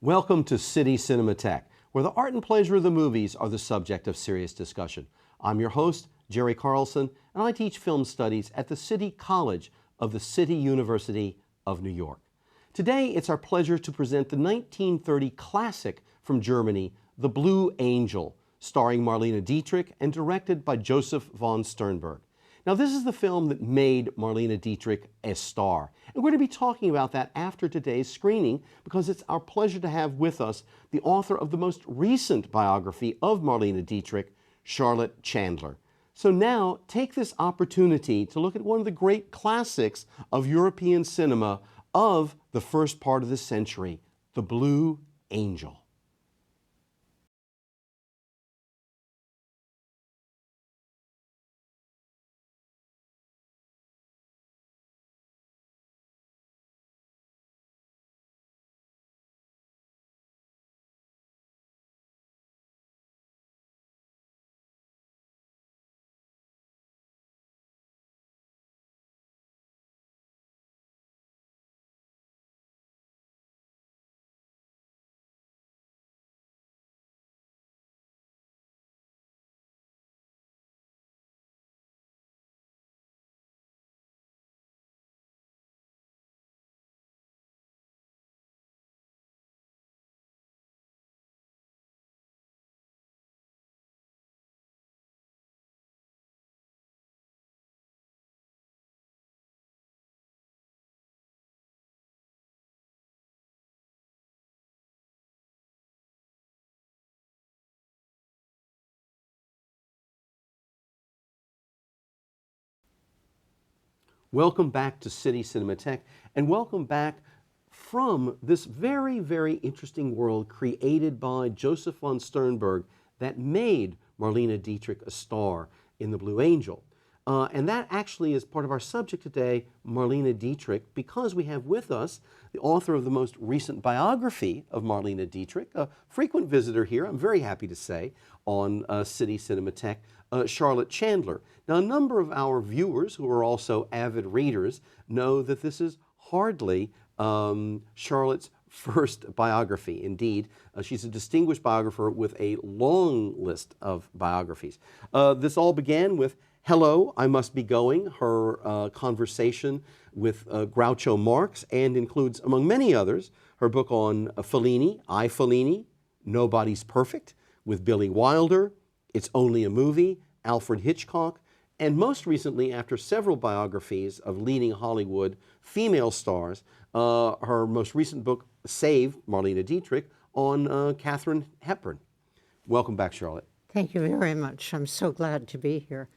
Welcome to City Cinematheque, where the art and pleasure of the movies are the subject of serious discussion. I'm your host, Jerry Carlson, and I teach film studies at the City College of the City University of New York. Today, it's our pleasure to present the 1930 classic from Germany, The Blue Angel, starring Marlene Dietrich and directed by Josef von Sternberg. Now, this is the film that made Marlene Dietrich a star. And we're going to be talking about that after today's screening because it's our pleasure to have with us the author of the most recent biography of Marlene Dietrich, Charlotte Chandler. So now, take this opportunity to look at one of the great classics of European cinema of the first part of the century, The Blue Angel. Welcome back to City Cinematheque, and welcome back from this very, very interesting world created by Josef von Sternberg that made Marlene Dietrich a star in The Blue Angel. And that actually is part of our subject today, Marlene Dietrich, because we have with us the author of the most recent biography of Marlene Dietrich, a frequent visitor here, I'm very happy to say, on City Cinematheque, Charlotte Chandler. Now, a number of our viewers who are also avid readers know that this is hardly Charlotte's first biography. Indeed, she's a distinguished biographer with a long list of biographies. This all began with Hello, I Must Be Going, her conversation with Groucho Marx, and includes, among many others, her book on Fellini, I, Fellini, Nobody's Perfect, with Billy Wilder, It's Only a Movie, Alfred Hitchcock, and most recently, after several biographies of leading Hollywood female stars, her most recent book, Save, Marlene Dietrich, on Katharine Hepburn. Welcome back, Charlotte. Thank you very much. I'm so glad to be here.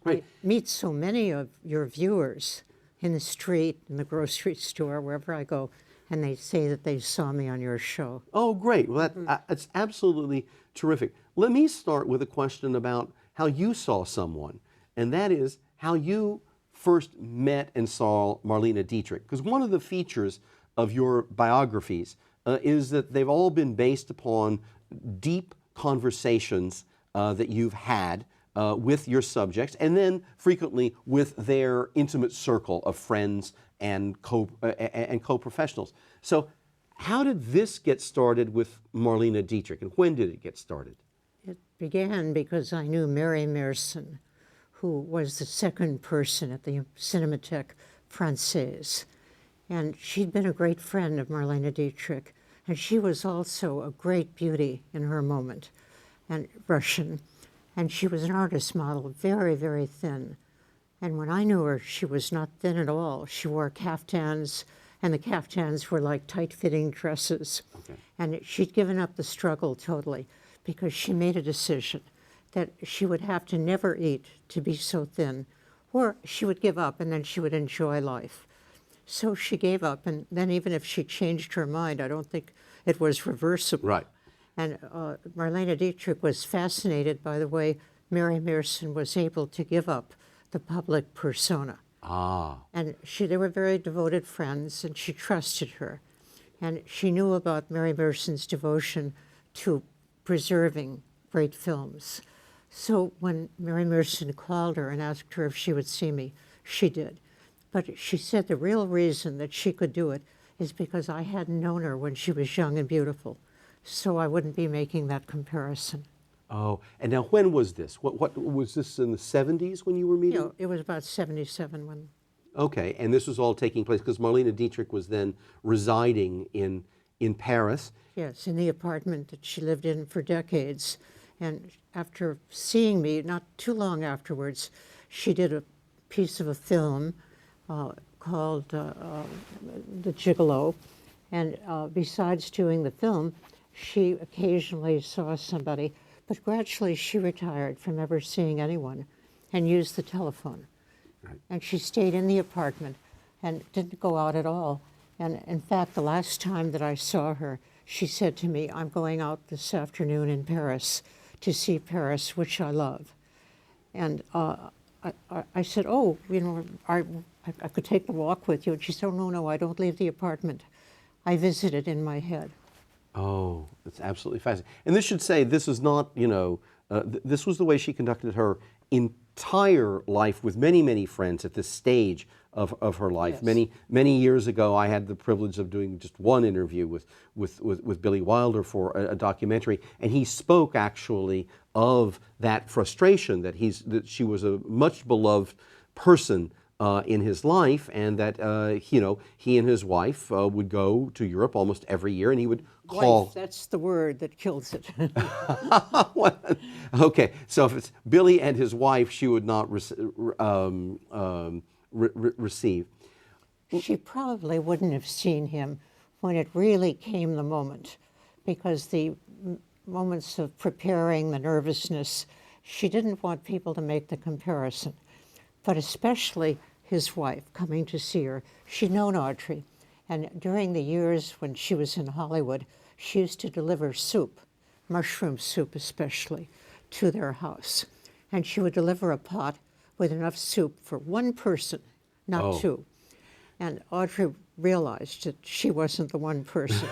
Right. I meet so many of your viewers in the street, in the grocery store, wherever I go, and they say that they saw me on your show. Oh, great. Well, that's absolutely terrific. Let me start with a question about how you saw someone, and that is how you first met and saw Marlene Dietrich. Because one of the features of your biographies is that they've all been based upon deep conversations that you've had with your subjects, and then frequently with their intimate circle of friends and co-professionals. So how did this get started with Marlene Dietrich, and when did it get started? It began because I knew Mary Meerson, who was the second person at the Cinémathèque Française. And she'd been a great friend of Marlene Dietrich, and she was also a great beauty in her moment, and Russian. And she was an artist model, very, very thin. And when I knew her, she was not thin at all. She wore caftans, and the caftans were like tight-fitting dresses. Okay. And she'd given up the struggle totally because she made a decision that she would have to never eat to be so thin, or she would give up and then she would enjoy life. So she gave up, and then even if she changed her mind, I don't think it was reversible. Right. And Marlene Dietrich was fascinated by the way Mary Meerson was able to give up the public persona. Ah. And they were very devoted friends, and she trusted her. And she knew about Mary Meerson's devotion to preserving great films. So when Mary Meerson called her and asked her if she would see me, she did. But she said the real reason that she could do it is because I hadn't known her when she was young and beautiful, so I wouldn't be making that comparison. Oh, and now when was this? What was this in the 70s when you were meeting? You know, it was about 77 when. Okay, and this was all taking place because Marlene Dietrich was then residing in Paris. Yes, in the apartment that she lived in for decades. And after seeing me, not too long afterwards, she did a piece of a film called The Gigolo. And besides doing the film, she occasionally saw somebody, but gradually she retired from ever seeing anyone and used the telephone. Right. And she stayed in the apartment and didn't go out at all. And in fact, the last time that I saw her, she said to me, "I'm going out this afternoon in Paris to see Paris, which I love." And I said, "Oh, you know, I could take the walk with you." And she said, "Oh, no, I don't leave the apartment. I visit it in my head." Oh, that's absolutely fascinating. And this should say, this is not, you know, this was the way she conducted her entire life with many, many friends at this stage of her life. Yes. Many years ago, I had the privilege of doing just one interview with Billy Wilder for a documentary, and he spoke actually of that frustration that she was a much beloved person in his life, and that you know, he and his wife would go to Europe almost every year, and he would call. Wife, that's the word that kills it. Okay, so if it's Billy and his wife, she would not receive. She probably wouldn't have seen him when it really came the moment, because the moments of preparing, the nervousness, she didn't want people to make the comparison. But especially his wife coming to see her. She'd known Audrey, and during the years when she was in Hollywood, she used to deliver soup, mushroom soup especially, to their house. And she would deliver a pot with enough soup for one person, not two. And Audrey realized that she wasn't the one person.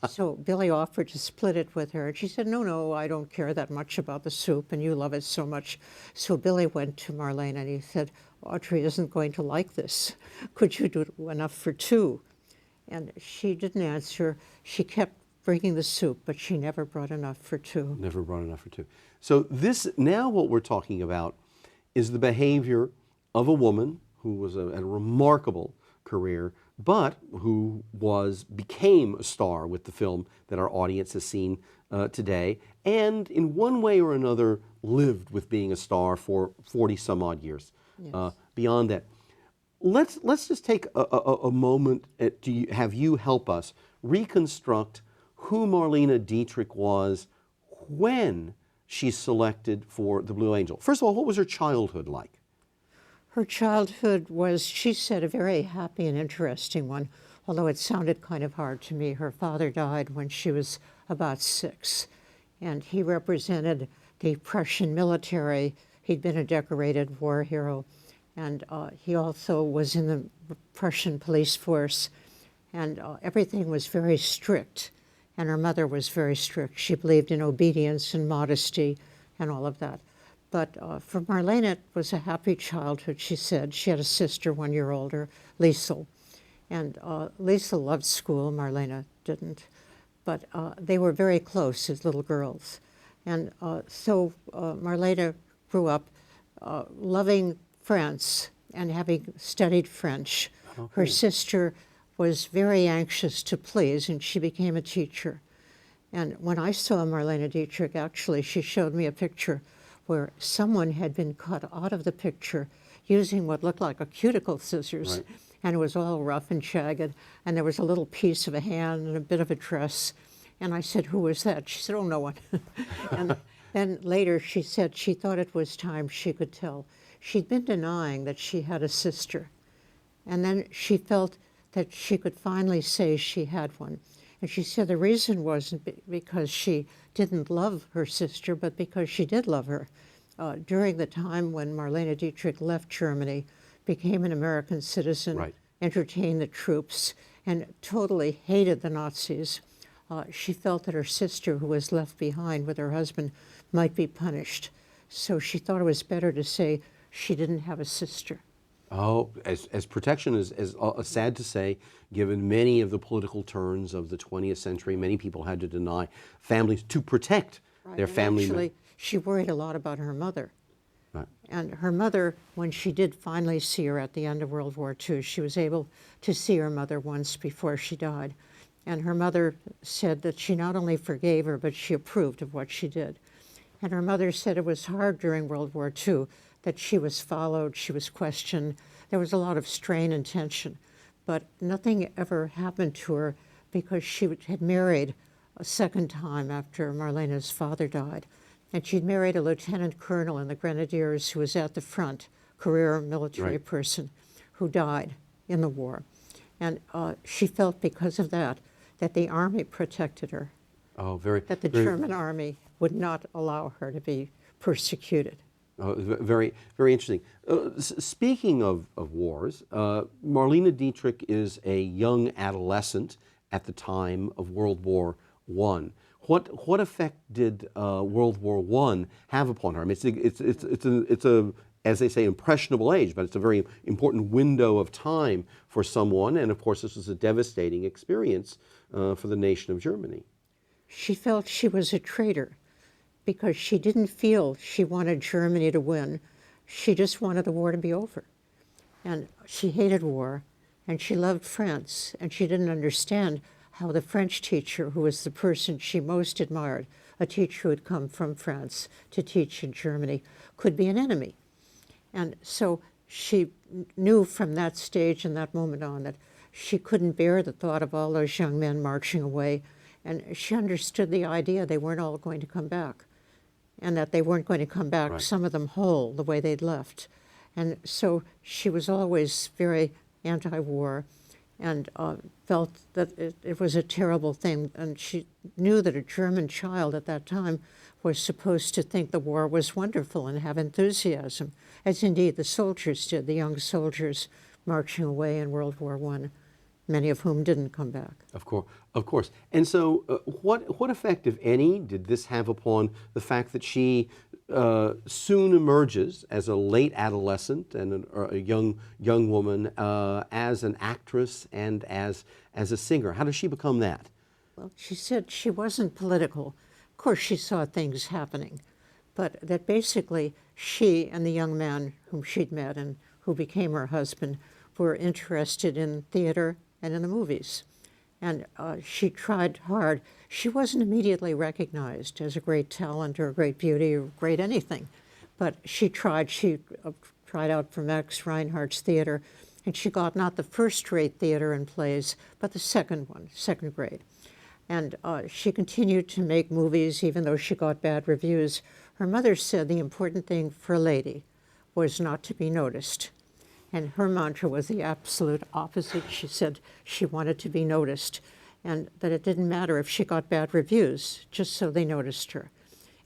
So Billy offered to split it with her. And she said, no, I don't care that much about the soup, and you love it so much. So Billy went to Marlene and he said, "Audrey isn't going to like this. Could you do enough for two?" And she didn't answer. She kept bringing the soup, but she never brought enough for two. Never brought enough for two. So this, now what we're talking about is the behavior of a woman who was had a remarkable career, but who became a star with the film that our audience has seen today, and in one way or another lived with being a star for 40 some odd years. Yes. Beyond that, let's just take a moment to have you help us reconstruct who Marlene Dietrich was when she's selected for the Blue Angel. First of all, what was her childhood like? Her childhood was, she said, a very happy and interesting one, although it sounded kind of hard to me. Her father died when she was about 6, and he represented the Prussian military. He'd been a decorated war hero, and he also was in the Prussian police force, and everything was very strict, and her mother was very strict. She believed in obedience and modesty and all of that. But for Marlene, it was a happy childhood, she said. She had a sister 1 year older, Liesel. And Liesel loved school, Marlene didn't. But they were very close as little girls. And so Marlene grew up loving France and having studied French. Okay. Her sister was very anxious to please, and she became a teacher. And when I saw Marlene Dietrich, actually, she showed me a picture where someone had been cut out of the picture using what looked like a cuticle scissors, right. And it was all rough and jagged, and there was a little piece of a hand and a bit of a dress. And I said, "Who was that?" She said, "Oh, no one." And then later she said she thought it was time she could tell. She'd been denying that she had a sister, and then she felt that she could finally say she had one. And she said the reason wasn't because she didn't love her sister, but because she did love her. During the time when Marlene Dietrich left Germany, became an American citizen, right. Entertained the troops, and totally hated the Nazis, she felt that her sister, who was left behind with her husband, might be punished. So she thought it was better to say she didn't have a sister. Oh, as protection as sad to say, given many of the political turns of the 20th century, many people had to deny families to protect their And family actually, she worried a lot about her mother. Right. And her mother, when she did finally see her at the end of World War II, she was able to see her mother once before she died. And her mother said that she not only forgave her, but she approved of what she did. And her mother said it was hard during World War II, that she was followed, she was questioned. There was a lot of strain and tension. But nothing ever happened to her because she had married a second time after Marlene's father died. And she'd married a lieutenant colonel in the Grenadiers who was at the front, career military Right. person, who died in the war. And she felt because of that, that the army protected her, Oh, very. that the very, German army would not allow her to be persecuted. Very, very interesting. Speaking of wars, Marlene Dietrich is a young adolescent at the time of World War I. What effect did World War I have upon her? I mean, it's a as they say, impressionable age, but it's a very important window of time for someone. And of course, this was a devastating experience for the nation of Germany. She felt she was a traitor because she didn't feel she wanted Germany to win. She just wanted the war to be over. And she hated war, and she loved France, and she didn't understand how the French teacher, who was the person she most admired, a teacher who had come from France to teach in Germany, could be an enemy. And so she knew from that stage and that moment on that she couldn't bear the thought of all those young men marching away. And she understood the idea they weren't all going to come back, and that they weren't going to come back, Right. some of them whole, the way they'd left. And so she was always very anti-war and felt that it was a terrible thing. And she knew that a German child at that time was supposed to think the war was wonderful and have enthusiasm, as indeed the soldiers did, the young soldiers marching away in World War I, many of whom didn't come back. Of course, of course. And so, what effect, if any, did this have upon the fact that she soon emerges as a late adolescent and a young woman as an actress and as a singer? How does she become that? Well, she said she wasn't political. Of course, she saw things happening, but that basically she and the young man whom she'd met and who became her husband were interested in theater and in the movies. And she tried hard. She wasn't immediately recognized as a great talent or a great beauty or great anything, but she tried. She tried out for Max Reinhardt's theater, and she got not the first-rate theater and plays, but the second one, second grade. And she continued to make movies even though she got bad reviews. Her mother said the important thing for a lady was not to be noticed. And her mantra was the absolute opposite. She said she wanted to be noticed and that it didn't matter if she got bad reviews, just so they noticed her.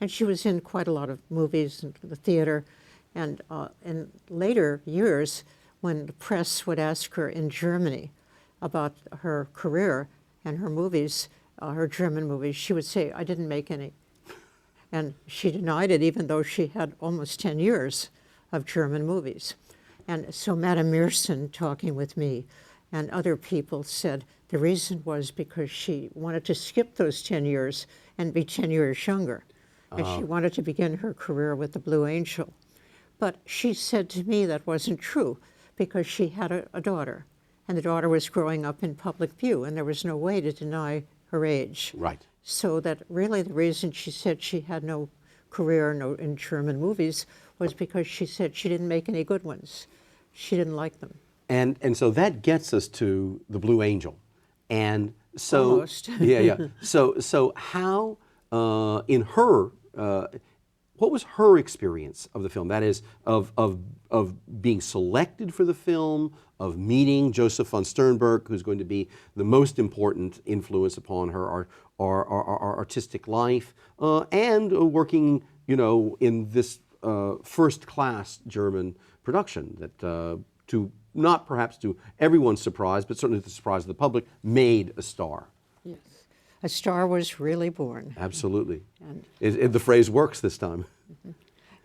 And she was in quite a lot of movies and the theater. And in later years, when the press would ask her in Germany about her career and her movies, her German movies, she would say, "I didn't make any." And she denied it, even though she had almost 10 years of German movies. And so Madame Meerson, talking with me and other people, said the reason was because she wanted to skip those 10 years and be 10 years younger. And she wanted to begin her career with the Blue Angel. But she said to me that wasn't true because she had a daughter, and the daughter was growing up in public view, and there was no way to deny her age. Right. So that really the reason she said she had no career in German movies was because she said she didn't make any good ones. She didn't like them. And so that gets us to the Blue Angel. And so Almost. yeah. So how in her what was her experience of the film? That is, of being selected for the film, of meeting Josef von Sternberg, who's going to be the most important influence upon her artistic life, and working, in this first-class German production that, to not perhaps to everyone's surprise, but certainly to the surprise of the public, made a star. Yes. A star was really born. Absolutely. And the phrase works this time.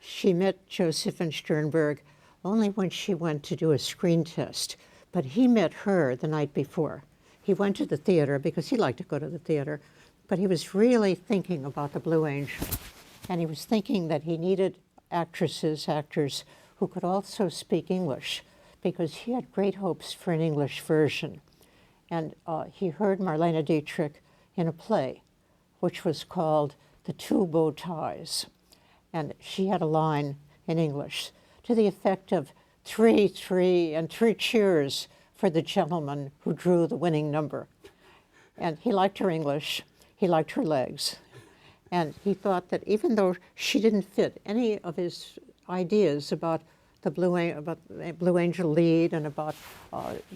She met Josef von Sternberg only when she went to do a screen test. But he met her the night before. He went to the theater because he liked to go to the theater, but he was really thinking about the Blue Angel. And he was thinking that he needed actresses, actors who could also speak English, because he had great hopes for an English version. And he heard Marlene Dietrich in a play, which was called The Two Bow Ties. And she had a line in English to the effect of 3, 3, and 3 cheers for the gentleman who drew the winning number. And he liked her English, he liked her legs. And he thought that even though she didn't fit any of his ideas about the Blue Angel lead and about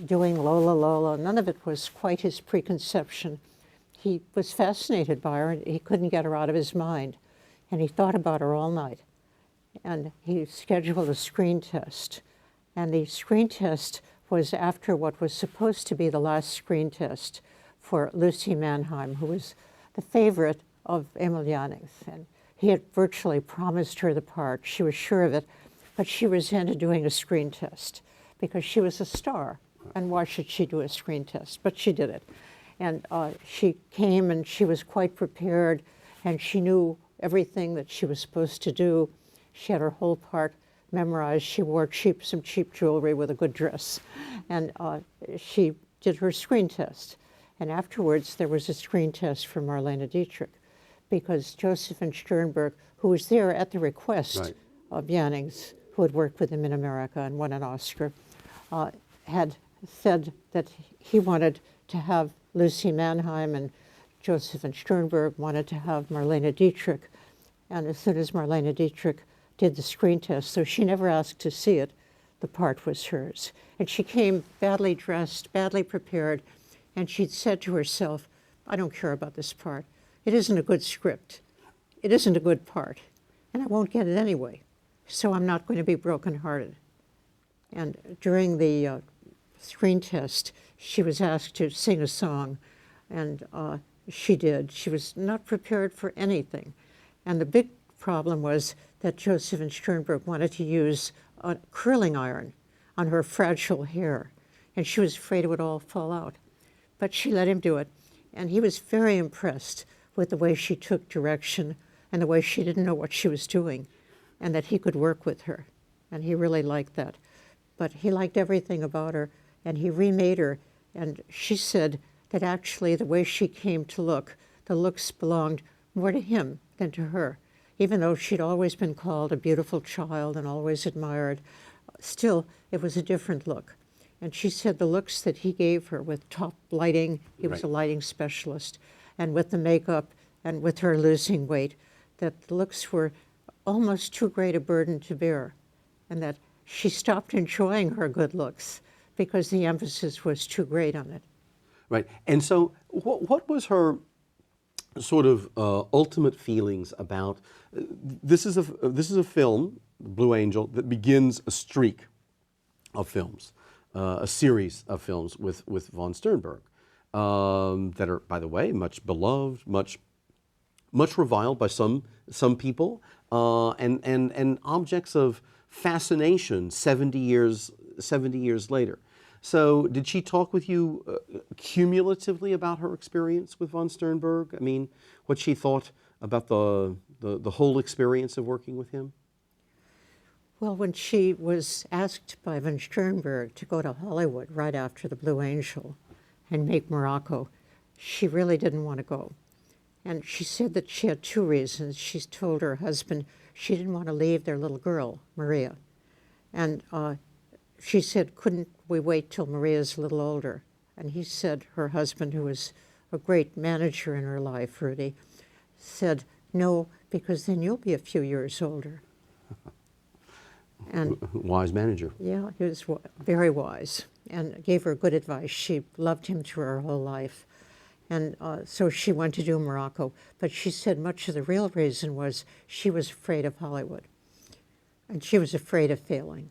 doing Lola Lola, none of it was quite his preconception. He was fascinated by her, and he couldn't get her out of his mind. And he thought about her all night. And he scheduled a screen test. And the screen test was after what was supposed to be the last screen test for Lucy Mannheim, who was the favorite of Emil Jannings. And he had virtually promised her the part. She was sure of it, but she resented doing a screen test because she was a star. And why should she do a screen test? But she did it. And she came and she was quite prepared, and she knew everything that she was supposed to do. She had her whole part memorized. She wore some cheap jewelry with a good dress. And she did her screen test. And afterwards, there was a screen test for Marlene Dietrich, because Josef von Sternberg, who was there at the request of Jannings, who had worked with him in America and won an Oscar, had said that he wanted to have Lucy Mannheim, and Josef von Sternberg wanted to have Marlene Dietrich. And as soon as Marlene Dietrich did the screen test, so she never asked to see it, the part was hers. And she came badly dressed, badly prepared, and she'd said to herself, I don't care about this part. It isn't a good script. It isn't a good part, and I won't get it anyway, so I'm not going to be brokenhearted. And during the screen test, she was asked to sing a song, and she did. She was not prepared for anything. And the big problem was that Josef von Sternberg wanted to use a curling iron on her fragile hair, and she was afraid it would all fall out. But she let him do it, and he was very impressed with the way she took direction and the way she didn't know what she was doing, and that he could work with her. And he really liked that. But he liked everything about her, and he remade her. And she said that actually the way she came to look, the looks belonged more to him than to her. Even though she'd always been called a beautiful child and always admired, still it was a different look. And she said the looks that he gave her with top lighting, he was a lighting specialist, and with the makeup and with her losing weight, that the looks were almost too great a burden to bear, and that she stopped enjoying her good looks because the emphasis was too great on it. Right. And so what was her sort of ultimate feelings about, this is a film, Blue Angel, that begins a streak of films, a series of films with von Sternberg that are, by the way, much beloved, much reviled by some people, and objects of fascination 70 years later. So did she talk with you cumulatively about her experience with von Sternberg? I mean, what she thought about the whole experience of working with him? Well, when she was asked by von Sternberg to go to Hollywood right after The Blue Angel and make Morocco, she really didn't want to go. And she said that she had two reasons. She told her husband she didn't want to leave their little girl, Maria. And she said, couldn't we wait till Maria's a little older? And he said, her husband, who was a great manager in her life, Rudy, said, no, because then you'll be a few years older. And wise manager. Yeah, he was very wise and gave her good advice. She loved him through her whole life. And so she went to do Morocco. But she said much of the real reason was she was afraid of Hollywood. And she was afraid of failing.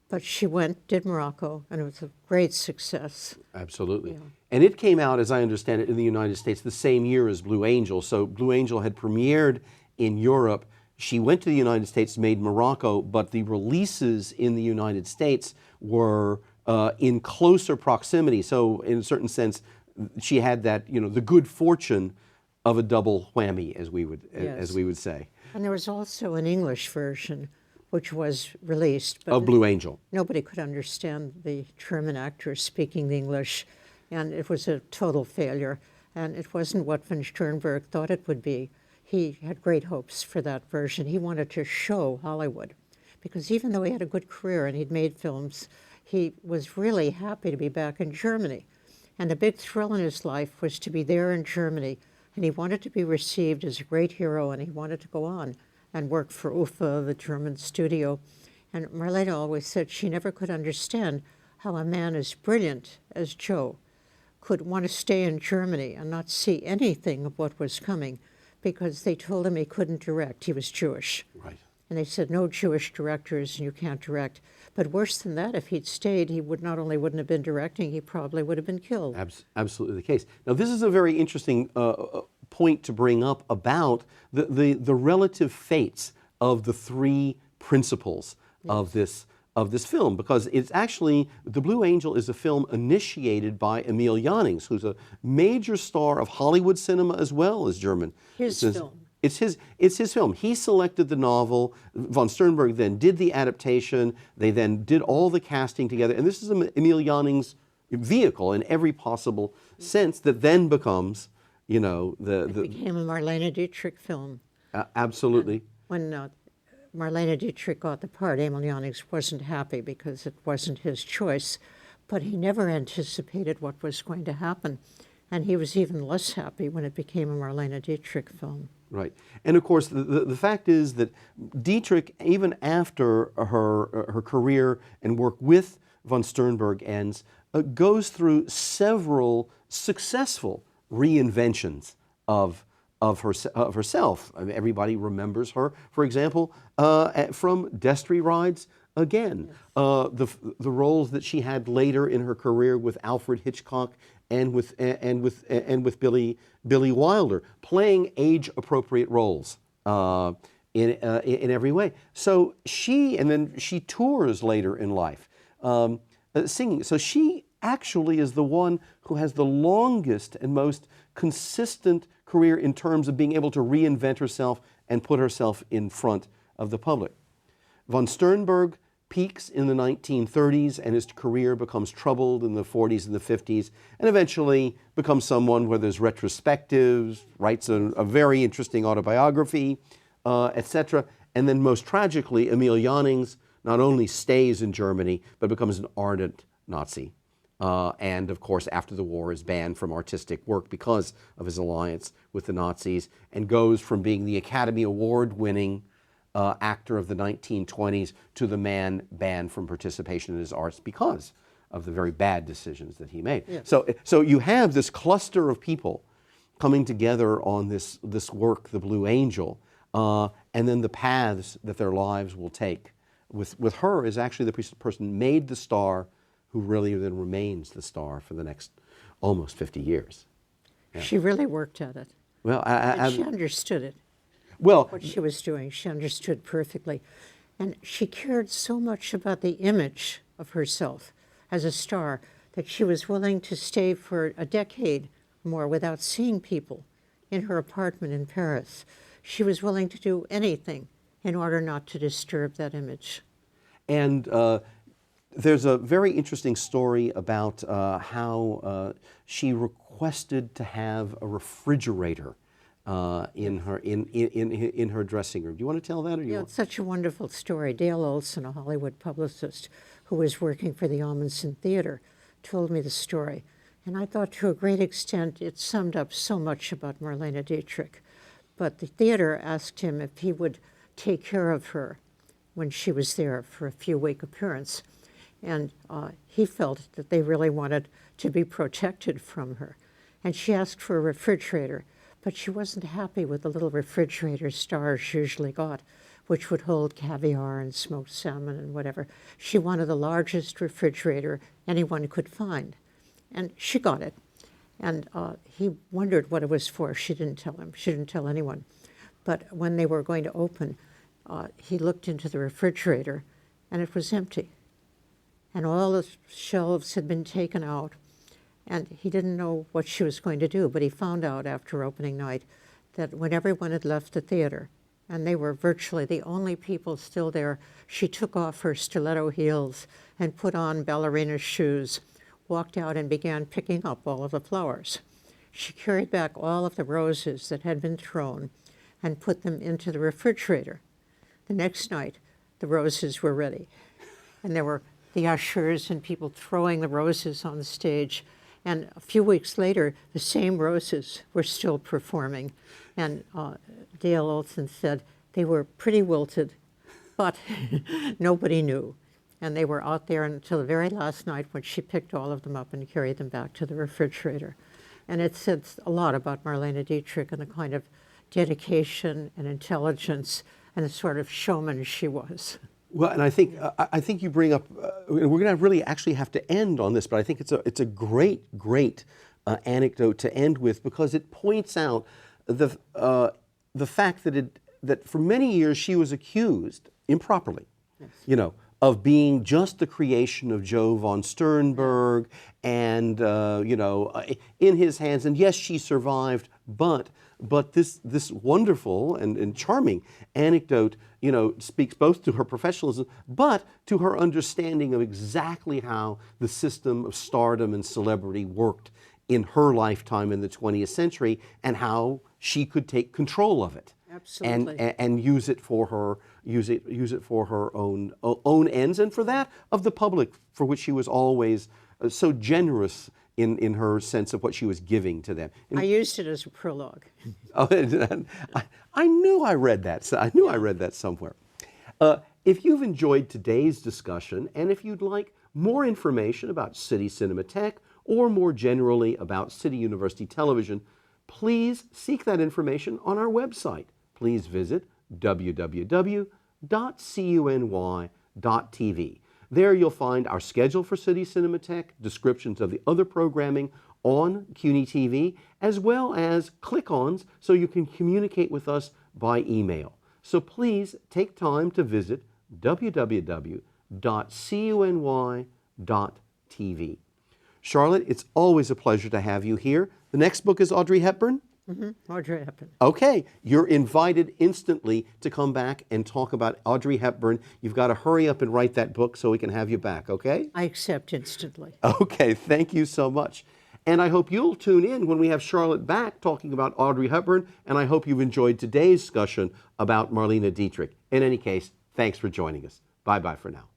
But she went, did Morocco, and it was a great success. Absolutely. Yeah. And it came out, as I understand it, in the United States the same year as Blue Angel. So Blue Angel had premiered in Europe She went to the United States, made Morocco, but the releases in the United States were in closer proximity. So in a certain sense, she had that, the good fortune of a double whammy, as we would say. And there was also an English version, which was released. But of Blue Angel. Nobody could understand the German actor speaking the English, and it was a total failure. And it wasn't what von Sternberg thought it would be. He had great hopes for that version. He wanted to show Hollywood, because even though he had a good career and he'd made films, he was really happy to be back in Germany. And the big thrill in his life was to be there in Germany, and he wanted to be received as a great hero, and he wanted to go on and work for UFA, the German studio. And Marlene always said she never could understand how a man as brilliant as Joe could want to stay in Germany and not see anything of what was coming, because they told him he couldn't direct. He was Jewish. Right. And they said, no Jewish directors, and you can't direct. But worse than that, if he'd stayed, he would not only wouldn't have been directing, he probably would have been killed. Absolutely the case. Now, this is a very interesting point to bring up about the relative fates of the three principals of this film, because it's actually, The Blue Angel is a film initiated by Emil Jannings, who's a major star of Hollywood cinema as well as German. His film. It's his film. He selected the novel. Von Sternberg then did the adaptation. They then did all the casting together. And this is Emil Jannings' vehicle in every possible sense that then becomes, it became a Marlene Dietrich film. Absolutely. And when Marlene Dietrich got the part, Emil Jannings wasn't happy because it wasn't his choice, but he never anticipated what was going to happen. And he was even less happy when it became a Marlene Dietrich film. Right. And of course, the fact is that Dietrich, even after her career and work with von Sternberg ends, goes through several successful reinventions of herself. I mean, everybody remembers her, for example, from Destry Rides Again. Yes. The roles that she had later in her career with Alfred Hitchcock and with Billy Wilder, playing age-appropriate roles in every way. So she tours later in life, singing. So she actually is the one who has the longest and most consistent career in terms of being able to reinvent herself and put herself in front of the public. Von Sternberg peaks in the 1930s, and his career becomes troubled in the 40s and the 50s, and eventually becomes someone where there's retrospectives, writes a very interesting autobiography, etc. And then most tragically, Emil Jannings not only stays in Germany, but becomes an ardent Nazi. And of course, after the war, is banned from artistic work because of his alliance with the Nazis, and goes from being the Academy Award-winning actor of the 1920s to the man banned from participation in his arts because of the very bad decisions that he made. Yeah. So you have this cluster of people coming together on this work, The Blue Angel, and then the paths that their lives will take. With her is actually the person made the star, who really then remains the star for the next almost 50 years. Yeah. She really worked at it. Well, she understood it. Well, what she was doing, she understood perfectly. And she cared so much about the image of herself as a star that she was willing to stay for a decade more without seeing people in her apartment in Paris. She was willing to do anything in order not to disturb that image. And there's a very interesting story about how she requested to have a refrigerator in her dressing room. Do you want to tell that? Or It's such a wonderful story. Dale Olson, a Hollywood publicist who was working for the Amundsen Theater, told me the story. And I thought to a great extent it summed up so much about Marlene Dietrich. But the theater asked him if he would take care of her when she was there for a few-week appearance. And he felt that they really wanted to be protected from her. And she asked for a refrigerator, but she wasn't happy with the little refrigerator stars usually got, which would hold caviar and smoked salmon and whatever. She wanted the largest refrigerator anyone could find. And she got it. And he wondered what it was for. She didn't tell him. She didn't tell anyone. But when they were going to open, he looked into the refrigerator, and it was empty. And all the shelves had been taken out, and he didn't know what she was going to do, but he found out after opening night that when everyone had left the theater, and they were virtually the only people still there, she took off her stiletto heels and put on ballerina shoes, walked out and began picking up all of the flowers. She carried back all of the roses that had been thrown and put them into the refrigerator. The next night, the roses were ready, and there were the ushers and people throwing the roses on the stage. And a few weeks later, the same roses were still performing. And Dale Olson said they were pretty wilted, but nobody knew. And they were out there until the very last night when she picked all of them up and carried them back to the refrigerator. And it says a lot about Marlene Dietrich and the kind of dedication and intelligence and the sort of showman she was. Well, and I think you bring up, we're going to really actually have to end on this, but I think it's a great anecdote to end with, because it points out the fact that for many years she was accused improperly, yes, you know, of being just the creation of Joe von Sternberg, and you know, in his hands. And yes, she survived, but this wonderful and charming anecdote, you know, speaks both to her professionalism, but to her understanding of exactly how the system of stardom and celebrity worked in her lifetime in the 20th century, and how she could take control of it. Absolutely. And use it for her own ends, and for that of the public, for which she was always so generous in her sense of what she was giving to them. I used it as a prologue. Oh, I knew I read that. I knew I read that somewhere. If you've enjoyed today's discussion, and if you'd like more information about City Cinematheque, or more generally about City University Television, please seek that information on our website. Please visit www.cuny.tv. There you'll find our schedule for City Cinematheque, descriptions of the other programming on CUNY TV, as well as click-ons so you can communicate with us by email. So please take time to visit www.cuny.tv. Charlotte, it's always a pleasure to have you here. The next book is Audrey Hepburn? Mm-hmm. Audrey Hepburn. Okay, you're invited instantly to come back and talk about Audrey Hepburn. You've got to hurry up and write that book so we can have you back, okay? I accept instantly. Okay, thank you so much. And I hope you'll tune in when we have Charlotte back talking about Audrey Hepburn, and I hope you've enjoyed today's discussion about Marlene Dietrich. In any case, thanks for joining us. Bye-bye for now.